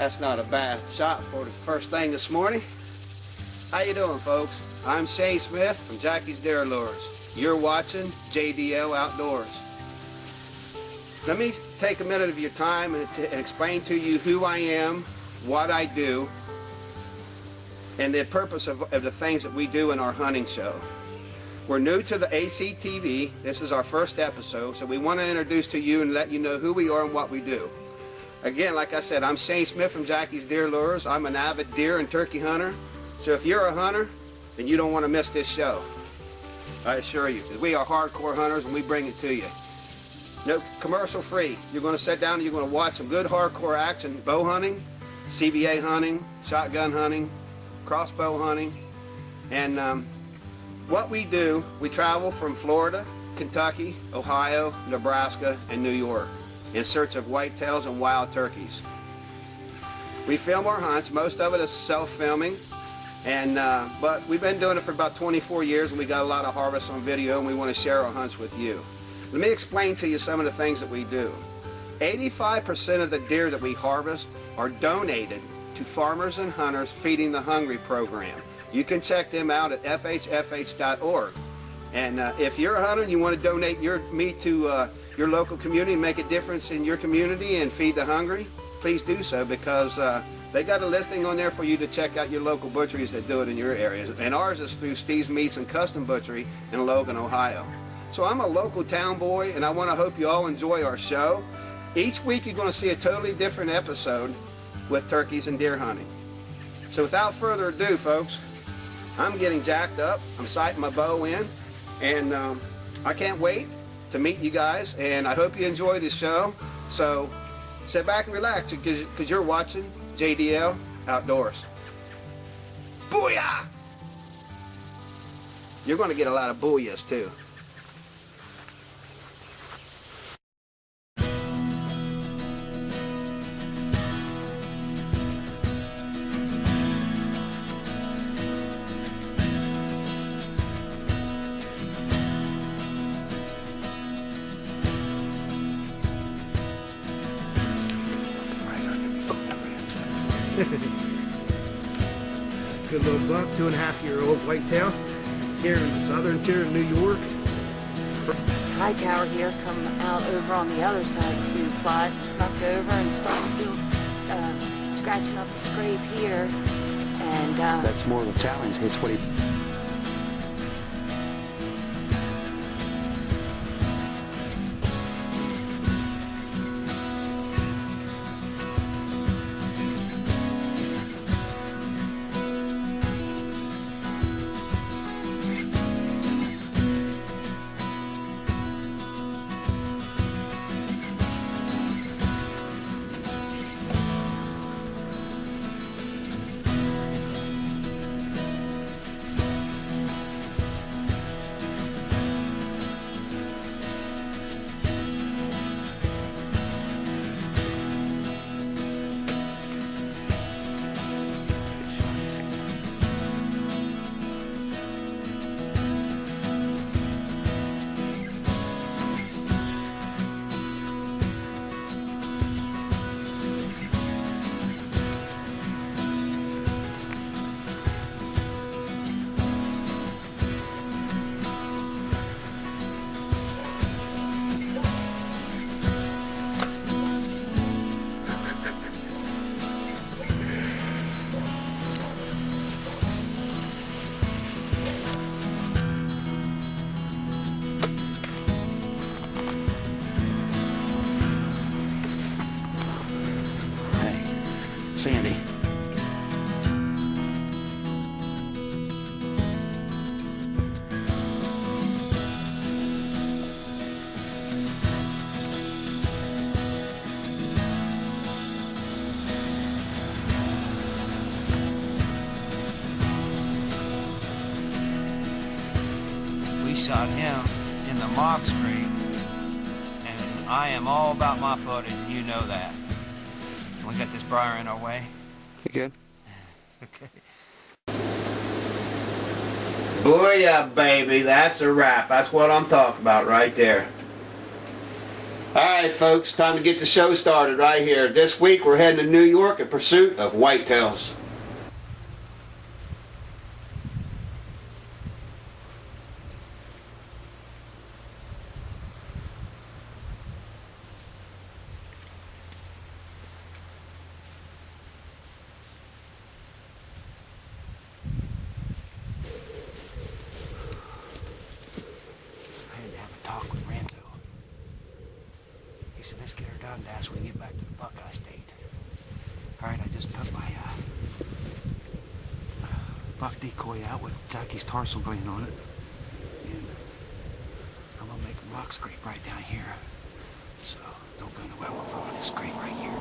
That's not a bad shot for the first thing this morning. How you doing, folks? I'm Shane Smith from Jackie's Deer Lures. You're watching JDL Outdoors. Let me take a minute of your time and explain to you who I am, what I do, and the purpose of the things that we do in our hunting show. We're new to the ACTV. This is our first episode, so we want to introduce to you and let you know who we are and what we do. Again, like I said, I'm Shane Smith from Jackie's Deer Lures. I'm an avid deer and turkey hunter. So if you're a hunter, then you don't want to miss this show. I assure you, because we are hardcore hunters and we bring it to you. No, commercial free. You're going to sit down and you're going to watch some good hardcore action, bow hunting, CBA hunting, shotgun hunting, crossbow hunting. And what we do, we travel from Florida, Kentucky, Ohio, Nebraska, and New York in search of whitetails and wild turkeys. We film our hunts. Most of it is self-filming, and but we've been doing it for about 24 years, and we got a lot of harvests on video, and we want to share our hunts with you. Let me explain to you some of the things that we do. 85% of the deer that we harvest are donated to Farmers and Hunters Feeding the Hungry program. You can check them out at fhfh.org. And if you're a hunter and you want to donate your meat to your local community and make a difference in your community and feed the hungry, please do so, because they got a listing on there for you to check out your local butcheries that do it in your areas. And ours is through Steve's Meats and Custom Butchery in Logan, Ohio. So I'm a local town boy, and I want to hope you all enjoy our show. Each week you're going to see a totally different episode with turkeys and deer hunting. So without further ado, folks, I'm getting jacked up. I'm sighting my bow in, and I can't wait to meet you guys, and I hope you enjoy this show. So sit back and relax, because you're watching JDL Outdoors. Booyah! You're going to get a lot of booyahs too. Good little buck, 2.5-year-old whitetail here in the southern tier of New York. High tower here come out over on the other side of the food plot, snuck over and started scratching up the scrape here. And that's more of a challenge. It's what he. Sandy. We shot him in the mock scrape, and I am all about my footage, and you know that. We got this briar in our way. You good? Okay. Booyah, baby. That's a wrap. That's what I'm talking about right there. Alright folks, time to get the show started right here. This week we're heading to New York in pursuit of whitetails. I had to have a talk with Renzo. He said, let's get her done, Dash, when we get back to the Buckeye State. Alright, I just put my buck decoy out with Jackie's tarsal gland on it. And I'm gonna make a rock scrape right down here. So don't go nowhere, we'll follow this scrape right here.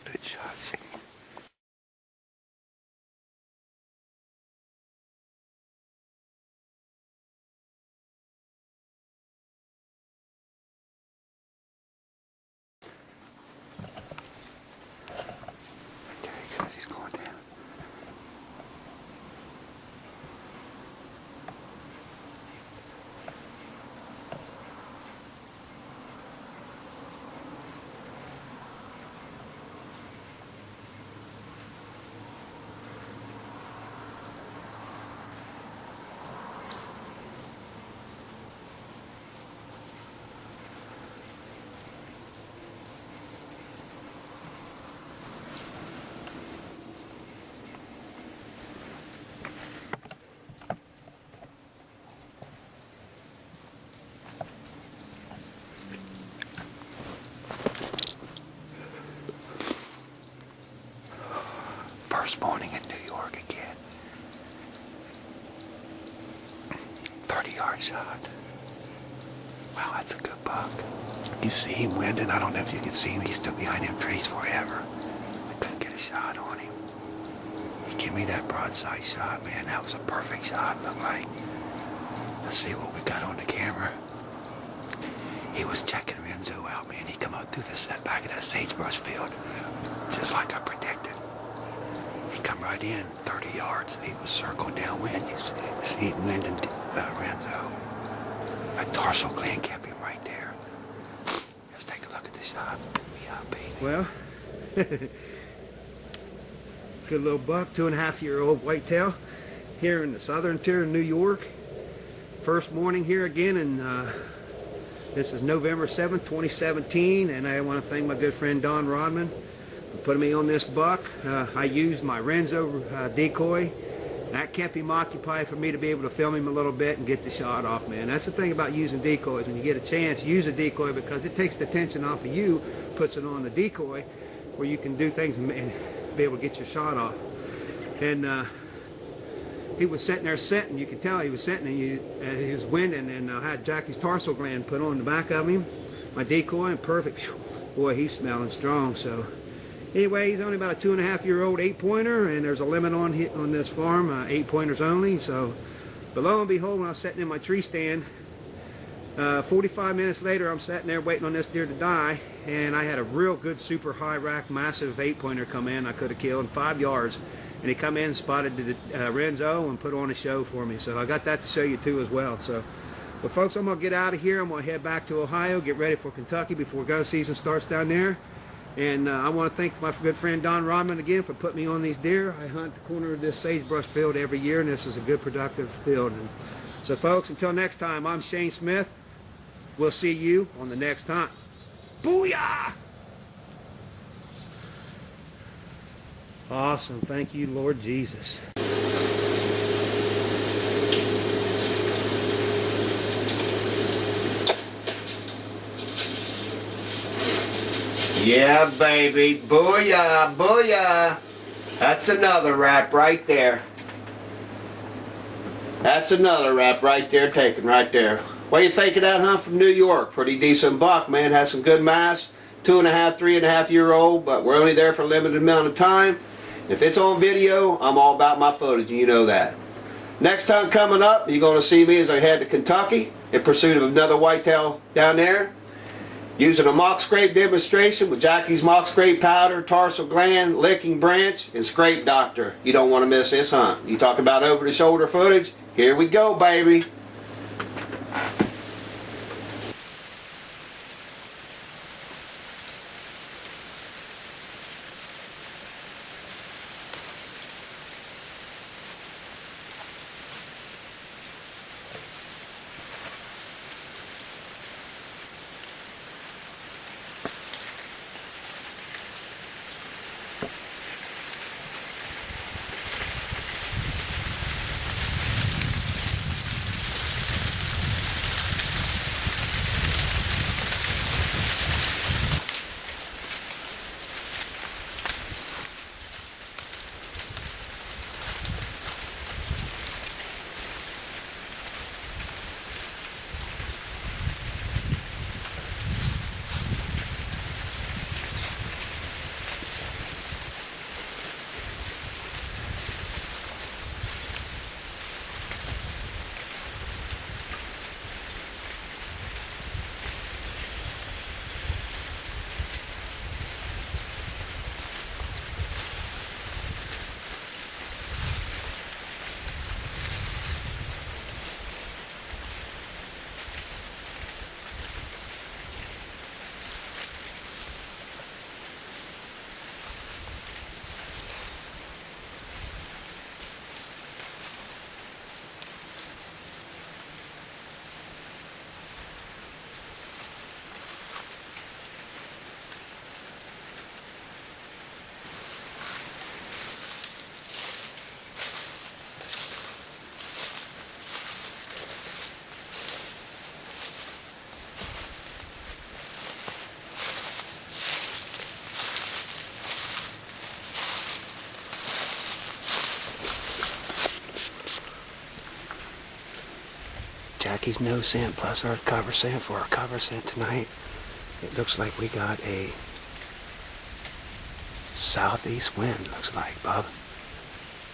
Good shot, Shane. There he goes, he's going down. First morning in New York again. 30-yard shot. Wow, that's a good buck. You see him winding. I don't know if you can see him. He stood behind them trees forever. I couldn't get a shot on him. He gave me that broadside shot, man. That was a perfect shot, looked like. Let's see what we got on the camera. He was checking Renzo out, man. He come out through the back of that sagebrush field, just like I predicted. He come right in, 30 yards. He was circling downwind. You see him winding Renzo. That tarsal gland kept him right there. Let's take a look at the shot. Yeah, baby. Well, good little buck, 2.5-year-old whitetail here in the southern tier of New York. First morning here again, and this is November 7th, 2017, and I want to thank my good friend Don Rodman for putting me on this buck. I used my Renzo decoy. That kept him occupied for me to be able to film him a little bit and get the shot off, man. That's the thing about using decoys. When you get a chance, use a decoy because it takes the tension off of you, puts it on the decoy, where you can do things and be able to get your shot off. And he was sitting there sitting. You could tell he was sitting, and he was winding, and I had Jackie's tarsal gland put on the back of him, my decoy, and perfect. Boy, he's smelling strong. So anyway, he's only about a 2.5-year-old 8-pointer, and there's a limit on this farm, 8-pointers only. So, but lo and behold, when I was sitting in my tree stand, 45 minutes later, I'm sitting there waiting on this deer to die, and I had a real good, super high rack, massive 8-pointer come in. I could have killed in 5 yards, and he come in and spotted the Renzo and put on a show for me. So I got that to show you too as well. So, but folks, I'm gonna get out of here. I'm gonna head back to Ohio, get ready for Kentucky before gun season starts down there. And I want to thank my good friend Don Rodman again for putting me on these deer. I hunt the corner of this sagebrush field every year, and this is a good, productive field. And so, folks, until next time, I'm Shane Smith. We'll see you on the next hunt. Booyah! Awesome. Thank you, Lord Jesus. Yeah, baby. Booyah, booyah. That's another wrap right there. That's another wrap right there, taken right there. What do you think of that hunt from New York? Pretty decent buck, man. Has some good mass. 2.5, 3.5-year-old, but we're only there for a limited amount of time. If it's on video, I'm all about my footage, and you know that. Next time coming up, you're going to see me as I head to Kentucky in pursuit of another whitetail down there, using a mock scrape demonstration with Jackie's mock scrape powder, tarsal gland, licking branch, and scrape doctor. You don't want to miss this hunt. You talk about over-the-shoulder footage? Here we go, baby. Jackie's no scent plus earth cover scent for our cover scent tonight. It looks like we got a southeast wind, looks like, Bub.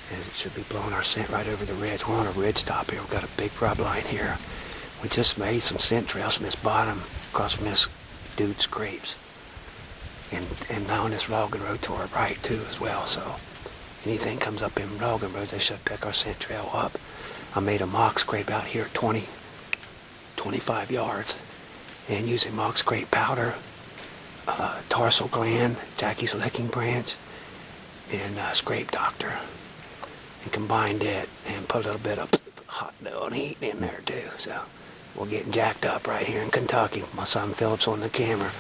And it should be blowing our scent right over the ridge. We're on a ridge top here. We've got a big rub line here. We just made some scent trails from this bottom across from this dude's scrapes. And now on this logging road to our right too as well. So anything comes up in logging roads, they should pick our scent trail up. I made a mock scrape out here at 25 yards. And using mock scrape powder, tarsal gland, Jackie's licking branch, and scrape doctor. And combined it and put a little bit of hot dough and heat in there too. So we're getting jacked up right here in Kentucky. My son Philip's on the camera.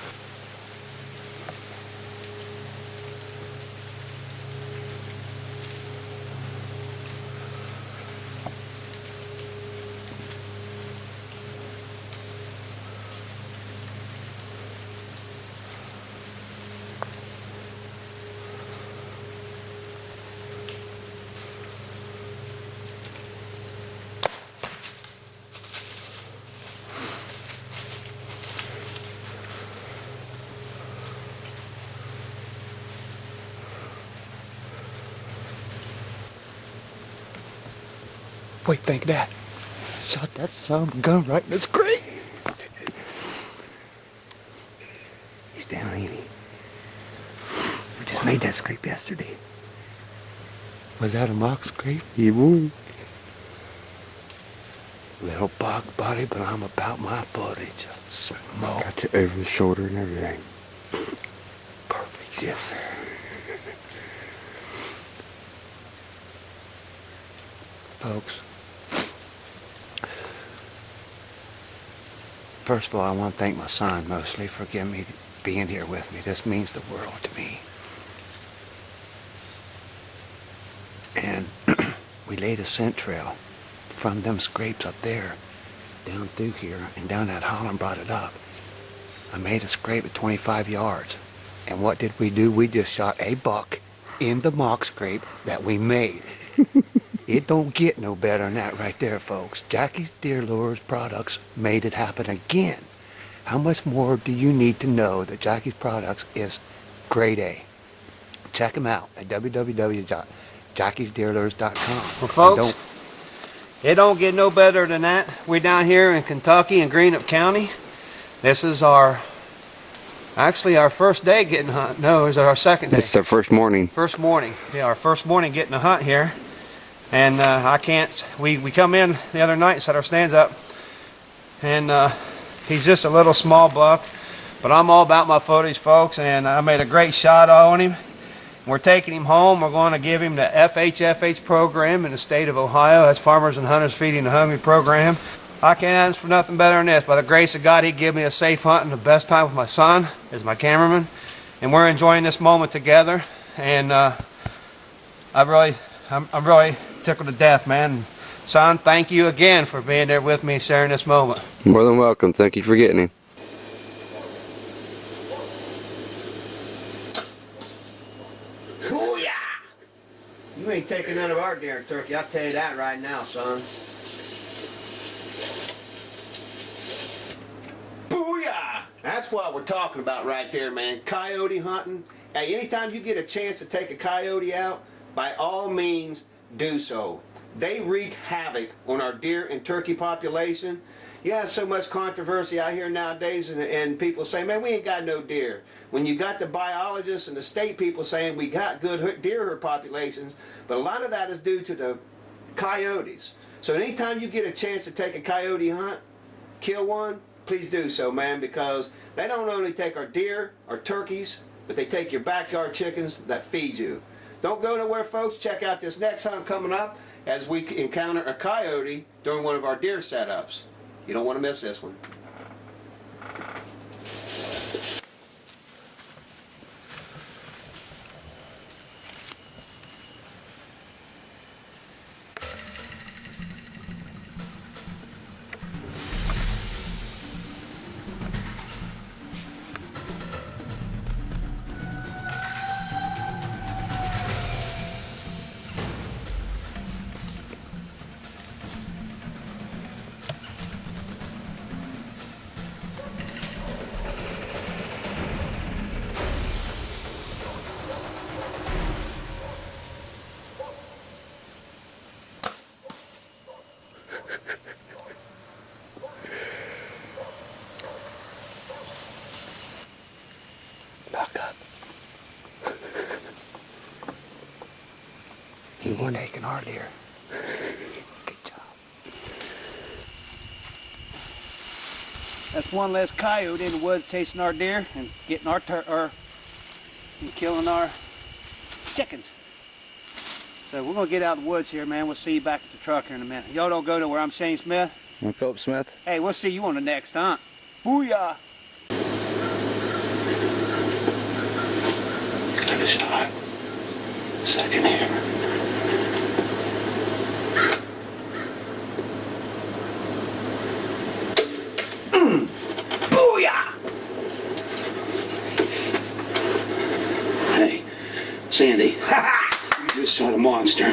Wait, think of that. Shot that son of a gun right in his scrape. He's down, ain't he? We just made that scrape yesterday. Was that a mock scrape? He was. Little bug body, but I'm about my footage. Smoke. Got you over the shoulder and everything. Perfect, yes, sir. Folks, first of all, I want to thank my son mostly for giving me being here with me. This means the world to me. And we laid a scent trail from them scrapes up there down through here and down that hollow and brought it up. I made a scrape at 25 yards. And what did we do? We just shot a buck in the mock scrape that we made. It don't get no better than that right there, folks. Jackie's Deer Lures products made it happen again. How much more do you need to know that Jackie's products is grade A? Check them out at www.jackiesdeerlures.com. Well, folks, it don't get no better than that. We're down here in Kentucky in Greenup County. This is actually our first day getting a hunt. No, it's our second day. It's the first morning. First morning. Yeah, our first morning getting a hunt here. And we come in the other night and set our stands up. And he's just a little small buck. But I'm all about my footage, folks. And I made a great shot on him. We're taking him home. We're going to give him the FHFH program in the state of Ohio. That's Farmers and Hunters Feeding the Hungry program. I can't ask for nothing better than this. By the grace of God, he gave me a safe hunt and the best time with my son as my cameraman. And we're enjoying this moment together. And I'm really tickled to death, man. Son, thank you again for being there with me, sharing this moment. More than welcome. Thank you for getting him. Booyah! You ain't taking none of our deer and turkey, I'll tell you that right now, son. Booyah! That's what we're talking about right there, man. Coyote hunting. Hey, anytime you get a chance to take a coyote out, by all means, do so. They wreak havoc on our deer and turkey population. Yeah, so much controversy out here nowadays, and people say, man, we ain't got no deer. When you got the biologists and the state people saying we got good deer populations, but a lot of that is due to the coyotes. So anytime you get a chance to take a coyote hunt, kill one, please do so, man, because they don't only take our deer, our turkeys, but they take your backyard chickens that feed you. Don't go nowhere, folks. Check out this next hunt coming up as we encounter a coyote during one of our deer setups. You don't want to miss this one. Back up. He won taking our deer. Good job. That's one less coyote in the woods chasing our deer and getting our and killing our chickens. So we're gonna get out of the woods here, man. We'll see you back at the truck here in a minute. Y'all don't go nowhere. I'm Shane Smith. I'm Philip Smith. Hey, we'll see you on the next hunt. Booyah! Got a shot. Second hammer. Booyah! Hey, Sandy. You just shot a monster.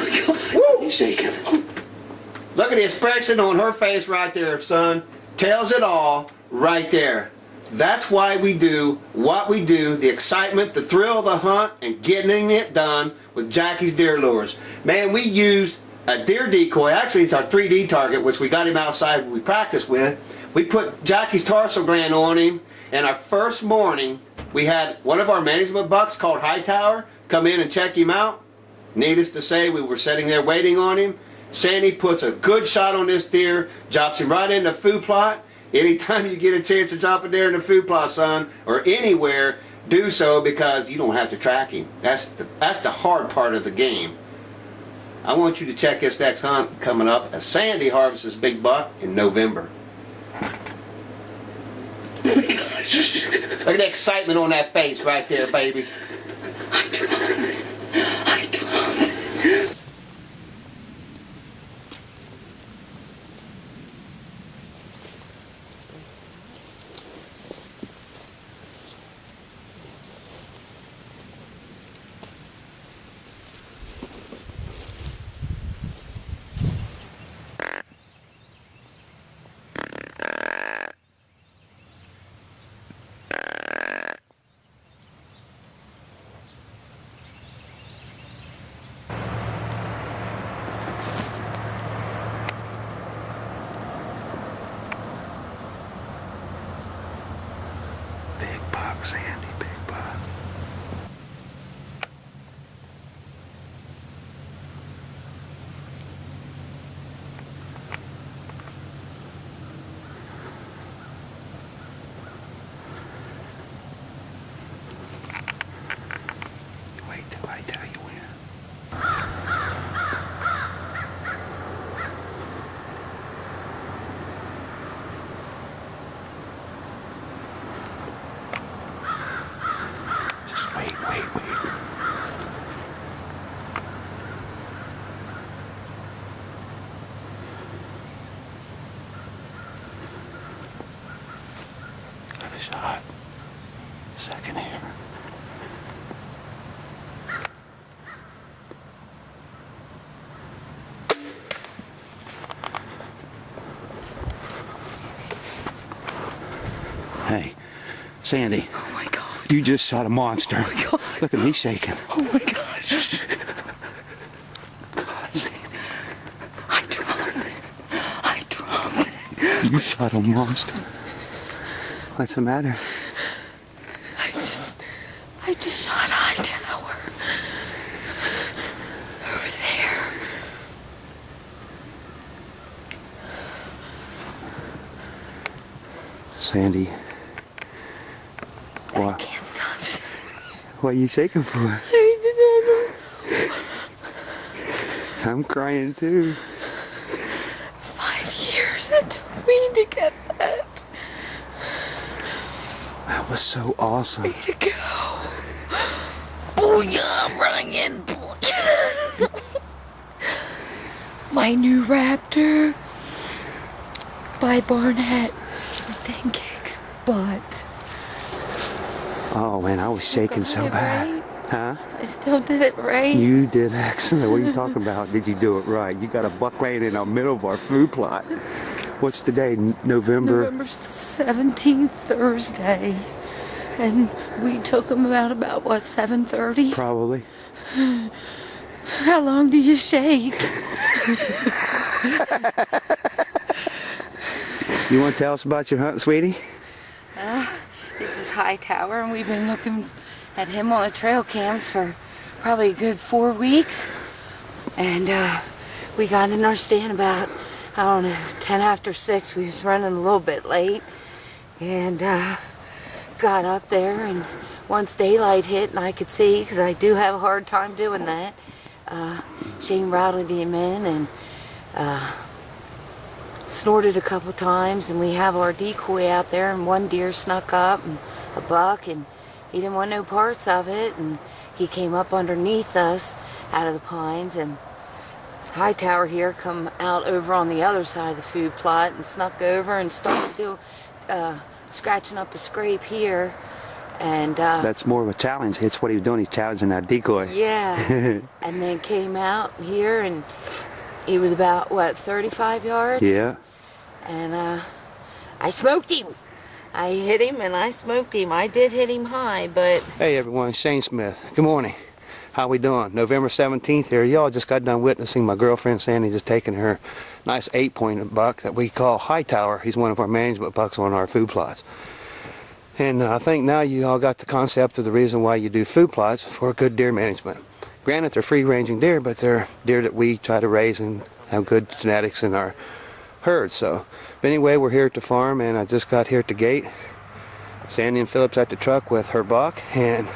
He's shaking. Look at the expression on her face right there, son. Tells it all right there. That's why we do what we do, the excitement, the thrill of the hunt, and getting it done with Jackie's deer lures. Man, we used a deer decoy. Actually, it's our 3D target, which we got him outside we practiced with. We put Jackie's tarsal gland on him, and our first morning, we had one of our management bucks called Hightower come in and check him out. Needless to say, we were sitting there waiting on him. Sandy puts a good shot on this deer, drops him right in the food plot. Anytime you get a chance to drop a deer in the food plot, son, or anywhere, do so, because you don't have to track him. That's the hard part of the game. I want you to check this next hunt coming up as Sandy harvests his big buck in November. Look at the excitement on that face right there, baby. I tried. Big buck, Sandy, big buck. Wait till I tell you when. Just wait. Got a shot. Second hammer. Hey, Sandy. Oh my God. You just shot a monster. Oh my God. Look at me shaking. Oh my gosh. God, Sandy. I dropped. You shot a monster. What's the matter? I just shot Hightower. Over there. Sandy. I What? can't stop. What are you shaking for? I I'm crying too. 5 years it took me to get that. That was so awesome. Way to go. Booyah, I'm running in. Booyah. My new Raptor by Barnett. Thing kicks butt. Oh man, I was shaking got so it bad. right. Huh? I still did it right. You did excellent. What are you talking about? Did you do it right? You got a buck laying in the middle of our food plot. What's today? November 17th, Thursday. And we took them about what, 7:30? probably. How long do you shake? You want to tell us about your hunt, sweetie? This is Hightower, and we've been looking Had him on the trail cams for probably a good 4 weeks. And we got in our stand about, I don't know, 10 after 6. We was running a little bit late. And got up there, and once daylight hit and I could see, because I do have a hard time doing that, Shane rattled him in and snorted a couple times, and we have our decoy out there, and one deer snuck up, and a buck, and he didn't want no parts of it, and he came up underneath us out of the pines, and Hightower here come out over on the other side of the food plot and snuck over and started doing scratching up a scrape here, and That's more of a challenge. It's what he was doing. He's challenging that decoy. yeah. And then came out here, and he was about, what, 35 yards? Yeah. And I smoked him. I hit him and I smoked him. I did hit him high, but... Hey everyone, Shane Smith. Good morning. How we doing? November 17th here. Y'all just got done witnessing my girlfriend Sandy just taking her nice 8-point buck that we call Hightower. He's one of our management bucks on our food plots. And I think now you all got the concept of the reason why you do food plots for good deer management. Granted, they're free-ranging deer, but they're deer that we try to raise and have good genetics in our herd. So anyway, we're here at the farm, and I just got here at the gate. Sandy and Philip's at the truck with her buck, and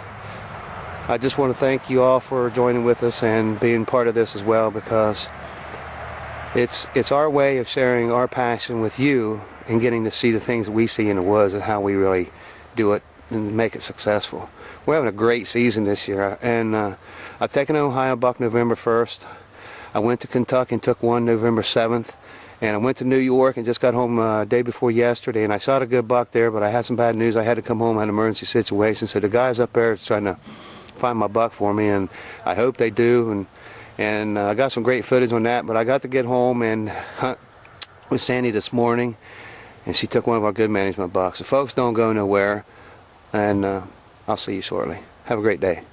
I just want to thank you all for joining with us and being part of this as well, because it's our way of sharing our passion with you and getting to see the things that we see in the woods and how we really do it and make it successful. We're having a great season this year, and I've taken an Ohio buck November 1st. I went to Kentucky and took one November 7th, and I went to New York and just got home day before yesterday, and I shot a good buck there, but I had some bad news. I had to come home, I had an emergency situation, so the guys up there are trying to find my buck for me, and I hope they do, and I got some great footage on that. But I got to get home and hunt with Sandy this morning, and she took one of our good management bucks. So folks, don't go nowhere, and I'll see you shortly. Have a great day.